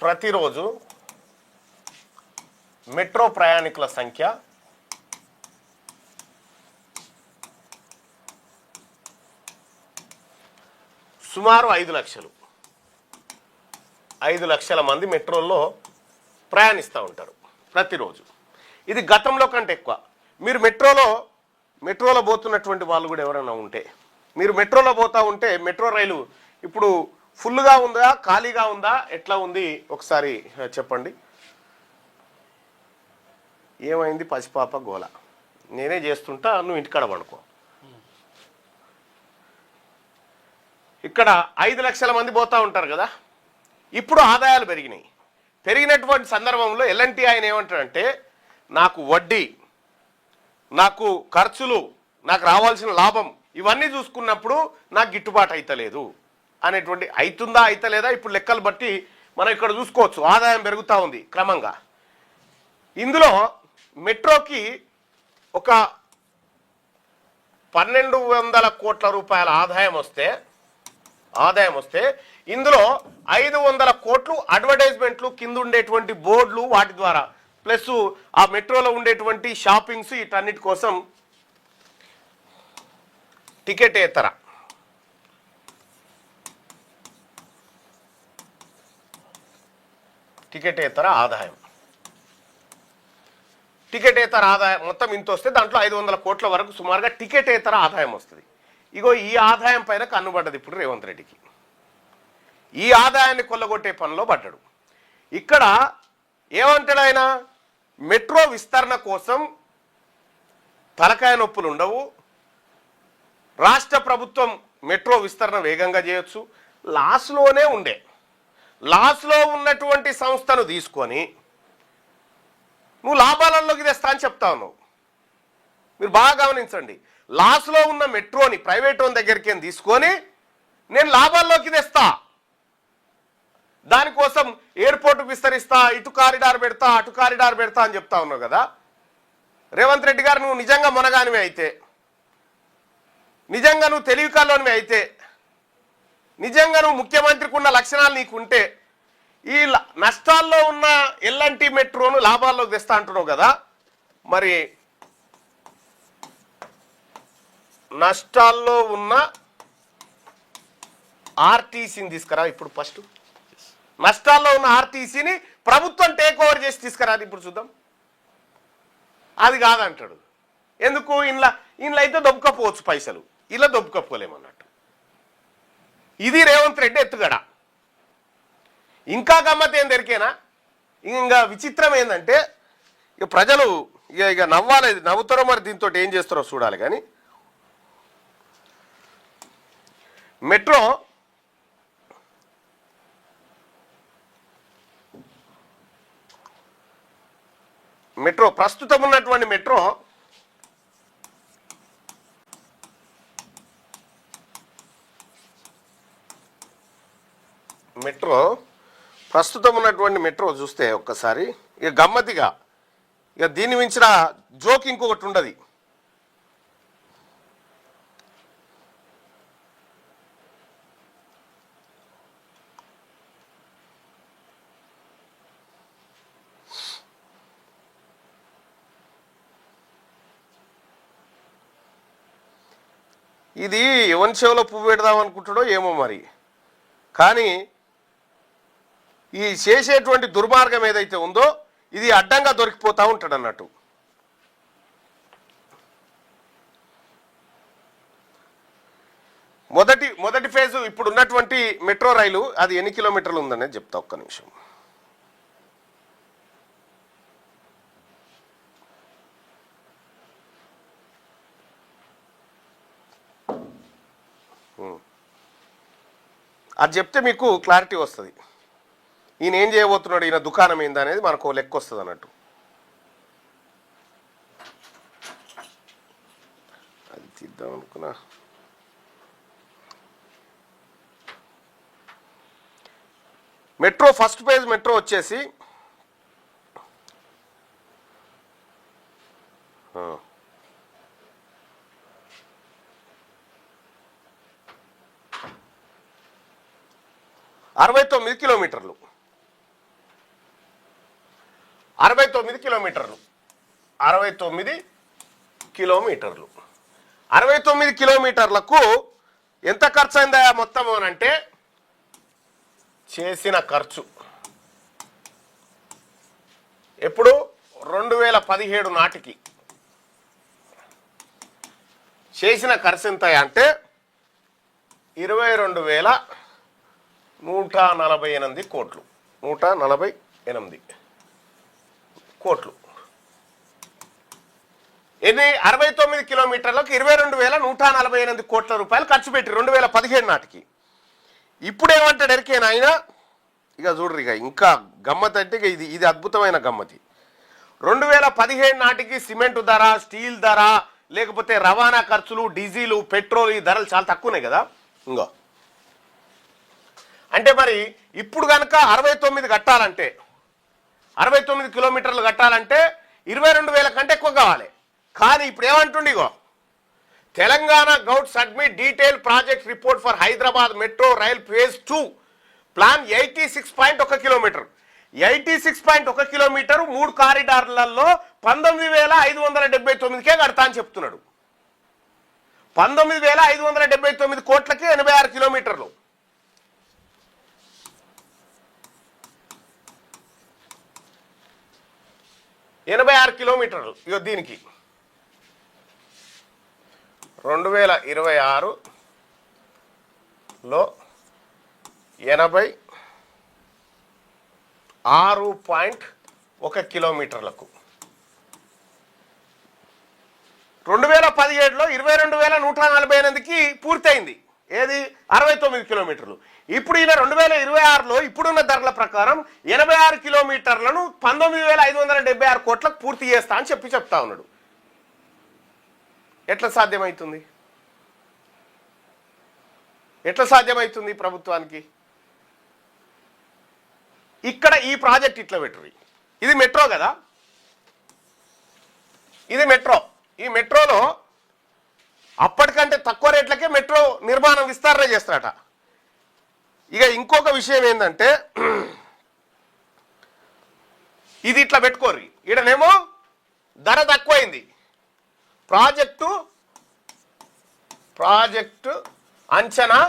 ప్రతిరోజు మెట్రో ప్రయాణికుల సంఖ్య సుమారు 5 లక్షలు. 5 లక్షల మంది మెట్రోల్లో ప్రయాణిస్తూ ఉంటారు ప్రతిరోజు. ఇది గతంలో కంటే ఎక్కువ. మీరు మెట్రోలో పోతున్నటువంటి వాళ్ళు కూడా ఎవరైనా ఉంటే, మీరు మెట్రోలో పోతూ ఉంటే మెట్రో రైలు ఇప్పుడు ఫుల్గా ఉందా ఖాళీగా ఉందా ఎట్లా ఉంది ఒకసారి చెప్పండి. ఏమైంది పసిపాప గోల, నేనే చేస్తుంటా నువ్వు ఇంటికాడ పడుకో. ఇక్కడ 5 లక్షల మంది పోతూ ఉంటారు కదా. ఇప్పుడు ఆదాయాలు పెరిగినటువంటి సందర్భంలో ఎల్ఎన్టీ ఆయన ఏమంటాడంటే, నాకు వడ్డీ, నాకు ఖర్చులు, నాకు రావాల్సిన లాభం ఇవన్నీ చూసుకున్నప్పుడు నాకు గిట్టుబాటు అయితలేదు అనేటువంటి, అవుతుందా అయితలేదా ఇప్పుడు లెక్కలు బట్టి మనం ఇక్కడ చూసుకోవచ్చు. ఆదాయం పెరుగుతూ ఉంది క్రమంగా. ఇందులో మెట్రోకి ఒక 1200 కోట్ల రూపాయల ఆదాయం వస్తే ఇందులో 500 కోట్లు అడ్వర్టైజ్మెంట్లు, కింద ఉండేటువంటి బోర్డులు, వాటి ద్వారా ప్లస్ ఆ మెట్రోలో ఉండేటువంటి షాపింగ్స్, వీటన్నిటి కోసం టికెటేతర ఆదాయం మొత్తం ఇంత వస్తే దాంట్లో 500 కోట్ల వరకు సుమారుగా టికెటేతర ఆదాయం వస్తుంది. ఇగో ఈ ఆదాయం పైన కన్నుబడ్డది ఇప్పుడు రేవంత్ రెడ్డికి. ఈ ఆదాయాన్ని కొల్లగొట్టే పనిలో పడ్డాడు. ఇక్కడ ఏమంటాడు ఆయన, మెట్రో విస్తరణ కోసం తలకాయ నొప్పులు ఉండవు, రాష్ట్ర ప్రభుత్వం మెట్రో విస్తరణ వేగంగా చేయొచ్చు, లాస్లో ఉన్నటువంటి సంస్థను తీసుకొని నువ్వు లాభాలలోకి తెస్తా అని చెప్తా ఉన్నావు. మీరు బాగా గమనించండి, లాస్లో ఉన్న మెట్రోని ప్రైవేట్ ఓన్ దగ్గరికి తీసుకొని నేను లాభాల్లోకి తెస్తా, దానికోసం ఎయిర్పోర్ట్ విస్తరిస్తా, ఇటు కారిడార్ పెడతా, అటు కారిడార్ పెడతా అని చెప్తా ఉన్నావు కదా. రేవంత్ రెడ్డి గారు, నువ్వు నిజంగా మొనగానివి అయితే, నిజంగా నువ్వు తెలివికాల్లోనివి అయితే, నిజంగా నువ్వు ముఖ్యమంత్రికి ఉన్న లక్షణాలు నీకుంటే, ఈ నష్టాల్లో ఉన్న ఎల్ఎన్టీ మెట్రోను లాభాల్లోకి తెస్తా అంటున్నావు కదా. మరి నష్టాల్లో ఉన్న ఆర్టీసీని తీసుకురా. ఇప్పుడు ఫస్ట్ నష్టాల్లో ఉన్న ఆర్టీసీని ప్రభుత్వం టేక్ ఓవర్ చేసి తీసుకురా, ఇప్పుడు చూద్దాం. అది కాదంటాడు. ఎందుకు, ఇంట్లో అయితే దొబ్బకపోవచ్చు పైసలు, ఇలా దొబ్బకపోలేమన్నట్టు. ఇది రేవంత్ రెడ్డి ఎత్తుగడ. ఇంకా గమ్మత్ ఏం దొరికేనా, ఇంకా విచిత్రం ఏంటంటే, ఇక ప్రజలు ఇక నవ్వాలి, నవ్వుతారో మరి దీంతో ఏం చేస్తారో చూడాలి. కానీ మెట్రో ప్రస్తుతం ఉన్నటువంటి మెట్రో చూస్తే ఒక్కసారి ఇక గమ్మతిగా, ఇక దీన్ని మించిన జోక్ ఇంకొకటి ఉండదు. ఇది ఎవరి చెవిలో పువ్వు పెడదాం అనుకుంటాడో ఏమో మరి. కానీ ఈ చేసేటువంటి దుర్మార్గం ఏదైతే ఉందో ఇది అడ్డంగా దొరికిపోతూ ఉంటాడు అన్నట్టు. మొదటి ఫేజు ఇప్పుడు ఉన్నటువంటి మెట్రో రైలు అది ఎన్ని కిలోమీటర్లు ఉందనేది చెప్తా, ఒక్క నిమిషం. అది చెప్తే మీకు క్లారిటీ వస్తుంది. ఈయన ఏం చేయబోతున్నాడు, ఈయన దుకాణం ఏంది అనేది మనకు లెక్క వస్తుంది అన్నట్టు. అది తీద్దాం అనుకున్నా. మెట్రో ఫస్ట్ ఫేజ్ మెట్రో వచ్చేసి ఆ 69 కిలోమీటర్లు. 69 కిలోమీటర్లు 69 కిలోమీటర్లు 69 కిలోమీటర్లకు ఎంత ఖర్చు అయిందా మొత్తం అని అంటే చేసిన ఖర్చు ఎప్పుడు 2017 నాటికి చేసిన ఖర్చు ఎంత అంటే 22,148 కోట్లు 148 కోట్లు ఎన్ని 69 కిలోమీటర్లకు 22,148 కోట్ల రూపాయలు ఖర్చు పెట్టి 2017 నాటికి. ఇప్పుడు ఏమంటాడు ఎరికేనా ఆయన? ఇక చూడరు, ఇక ఇంకా గమ్మత్ అంటే ఇక ఇది అద్భుతమైన గమ్మతి. 2017 నాటికి సిమెంట్ ధర, స్టీల్ ధర, లేకపోతే రవాణా ఖర్చులు, డీజిల్, పెట్రోల్ ఈ ధరలు చాలా తక్కువనే కదా. ఇంకో అంటే మరి ఇప్పుడు కనుక 69 కట్టాలంటే 69 కిలోమీటర్లు కట్టాలంటే 22,000 కంటే ఎక్కువ కావాలి. కానీ ఇప్పుడు ఏమంటుండి, ఇగో Telangana govt submit detail project report for Hyderabad metro rail phase 2 plan 86.1 kilometer 86.1 kilometer 3 కారిడార్లలో 19,579కే కడతా అని చెప్తున్నాడు. 19,579 కోట్లకి 86 కిలోమీటర్లు. ఇగో దీనికి 2026లో 86.1 కిలోమీటర్లకు 2017లో 22,148కి పూర్తయింది. ఏది 69 కిలోమీటర్లు. ఇప్పుడు ఈయన 2026లో ఇప్పుడున్న ధరల ప్రకారం 86 కిలోమీటర్లను 19,576 కోట్లకు పూర్తి చేస్తా అని చెప్తా ఉన్నాడు. ఎట్లా సాధ్యమవుతుంది? ఎట్లా సాధ్యమవుతుంది ప్రభుత్వానికి? ఇక్కడ ఈ ప్రాజెక్ట్ ఇట్లా పెట్టుర్రి. ఇది మెట్రో కదా, ఇది మెట్రో. ఈ మెట్రోలో అప్పటికంటే తక్కువ రేట్లకే మెట్రో నిర్మాణం విస్తరణ చేస్తారట. ఇక ఇంకొక విషయం ఏంటంటే, ఇది ఇట్లా పెట్టుకోర్రి. ఈడనేమో ధర తక్కువైంది, ప్రాజెక్టు అంచనా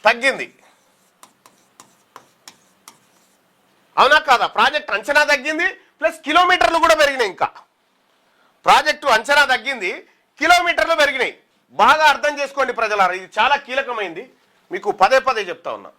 తగ్గింది. అవునా కాదా? ప్రాజెక్ట్ అంచనా తగ్గింది, ప్లస్ కిలోమీటర్లు కూడా పెరిగినాయి. ఇంకా ప్రాజెక్టు అంచనా తగ్గింది, కిలోమీటర్లు పెరిగినాయి. బాగా అర్థం చేసుకోండి ప్రజలారా, ఇది చాలా కీలకమైంది. మీకు పదే పదే చెప్తా ఉన్నా.